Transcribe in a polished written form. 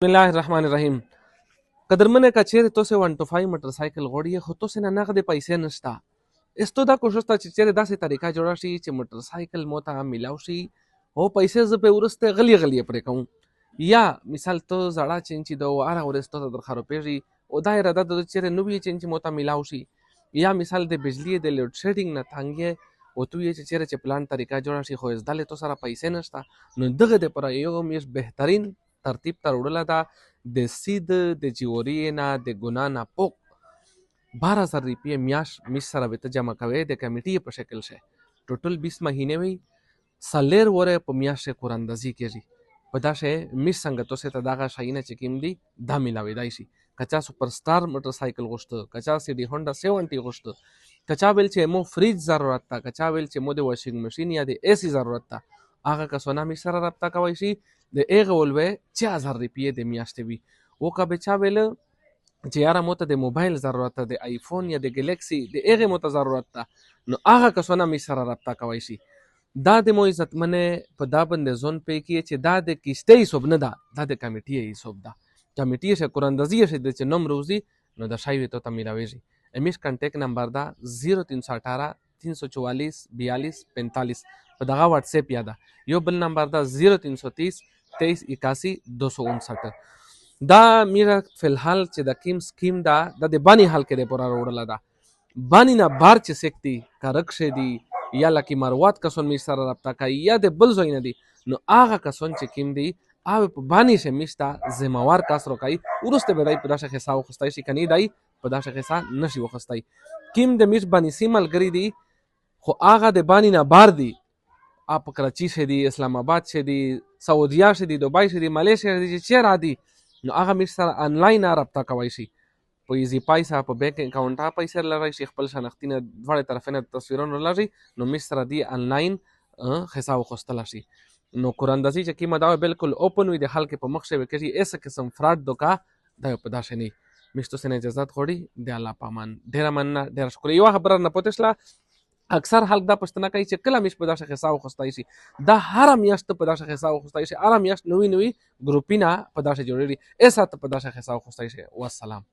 بسم الله الرحمن الرحیم. قدرمنه که چیرې تاسو 125 موټر سایکل غوړی خو تاسو نه نغدې پیسې نشته. استو دا کوشش ته چې چیرې داسې طریقه جوړه شي چې موټر سایکل مو ته ملاو شي او پیسې زه په ورسته غلی غلی پرې کوم. یا مثال ته زړه چینچي د هغه ورسته در خرو پیږي او دا اراده د چیرې نوې چینچي مو ته ملاو شي. یا مثال د بجلی د لوډ شیډینګ نه تنګي او تو یې چې چیرې چې پلان طریقه جوړه شي خو ځدل تو سره پیسې نشته نو دغه د پر یو میش بهترین ترتیب تر وړله ده د سید د جیوري نه د ګنا نه پوک 12,000 روپیې میش سره به ته جمع کوې د کمیټې په شکل شه ټوټل 20 مهینې وي سلیر وره په میاشت قراندازي کېږي په دا شی میش څنګه توسه ته دغه شاینه چې کیم دي دا ملاوي دی شي کچا سپر سٹار موټر سایکل غوښته کچا سی ډي هونډا 70 غوښته کچا ویل چې مو فریج ضرورت تا کچا ویل چې مو د واشینګ ماشین یا د اے سی ضرورت تا هغه کسونه می سره رابطه کوي شي د ایغه ولوي 4000 روپیې د میاشتې وي او که به چا ویل چې یاره مو ته د موبایل ضرورت ده د آیفون یا د ګلیکسي د ایغه مو ته ضرورت ده نو هغه کسونه می سره رابطه کوي شي دا د مو عزتمنه په دا باندې زون پې کې چې دا د کیشته حساب نه ده دا د کمیټې حساب ده کمیټې شه قراندازي شه د چې نوم روزي نو د شای ته ملاويږي امیش کانټیکټ نمبر دا 0318 344 42 45 په دغه واتس اپ یاده یو بل نمبر دا 0330 2381 259 دا میرا فی الحال چې د کیم سکیم دا د بانی حل کې د پورا وړل دا بانی نه بار چې سکتی کارکشه دی یا لکی مروات کسون می سره رابطه کوي یا د بل زوی نه دی نو هغه کسون چې کیم دی او په بانی شه میشتا ذمہوار کس روکای ورسته به دای په داشه حساب خوستای شي کني دای په داشه حساب نشي وخستای کیم د میش بانی سیمل غری دی خو هغه د بانی نه بار دی اپ کراچی شه دی اسلام آباد شه دی سعودیا شه دی دوبای شه دی ملیشیا شه دی چې را دی نو هغه میش سره انلاین رابطه کوي شي په ایزی پیسې په بانک اکاونټ پیسې لري شي خپل شناختینه دواړه طرفینه تصویرونه لري نو میش سره دی انلاین حساب خوستل شي نو قراندازي چې کیمه دا بالکل اوپن وي د خلک په مخ شوی کې ایسه قسم فراډ دوکا دا په داسې نه مشتو سره اجازه غوړي د الله پامان ډیر مننه ډیر شکر یو خبره نه پوتشلا اکثر خلک دا پښتنه کوي چې کله مش په داسې حساب خوستای شي دا هر میاشت په داسې حساب خوستای شي هر میاشت نوې ګروپینا په داسې جوړېږي ایسه په داسې حساب خوستای شي والسلام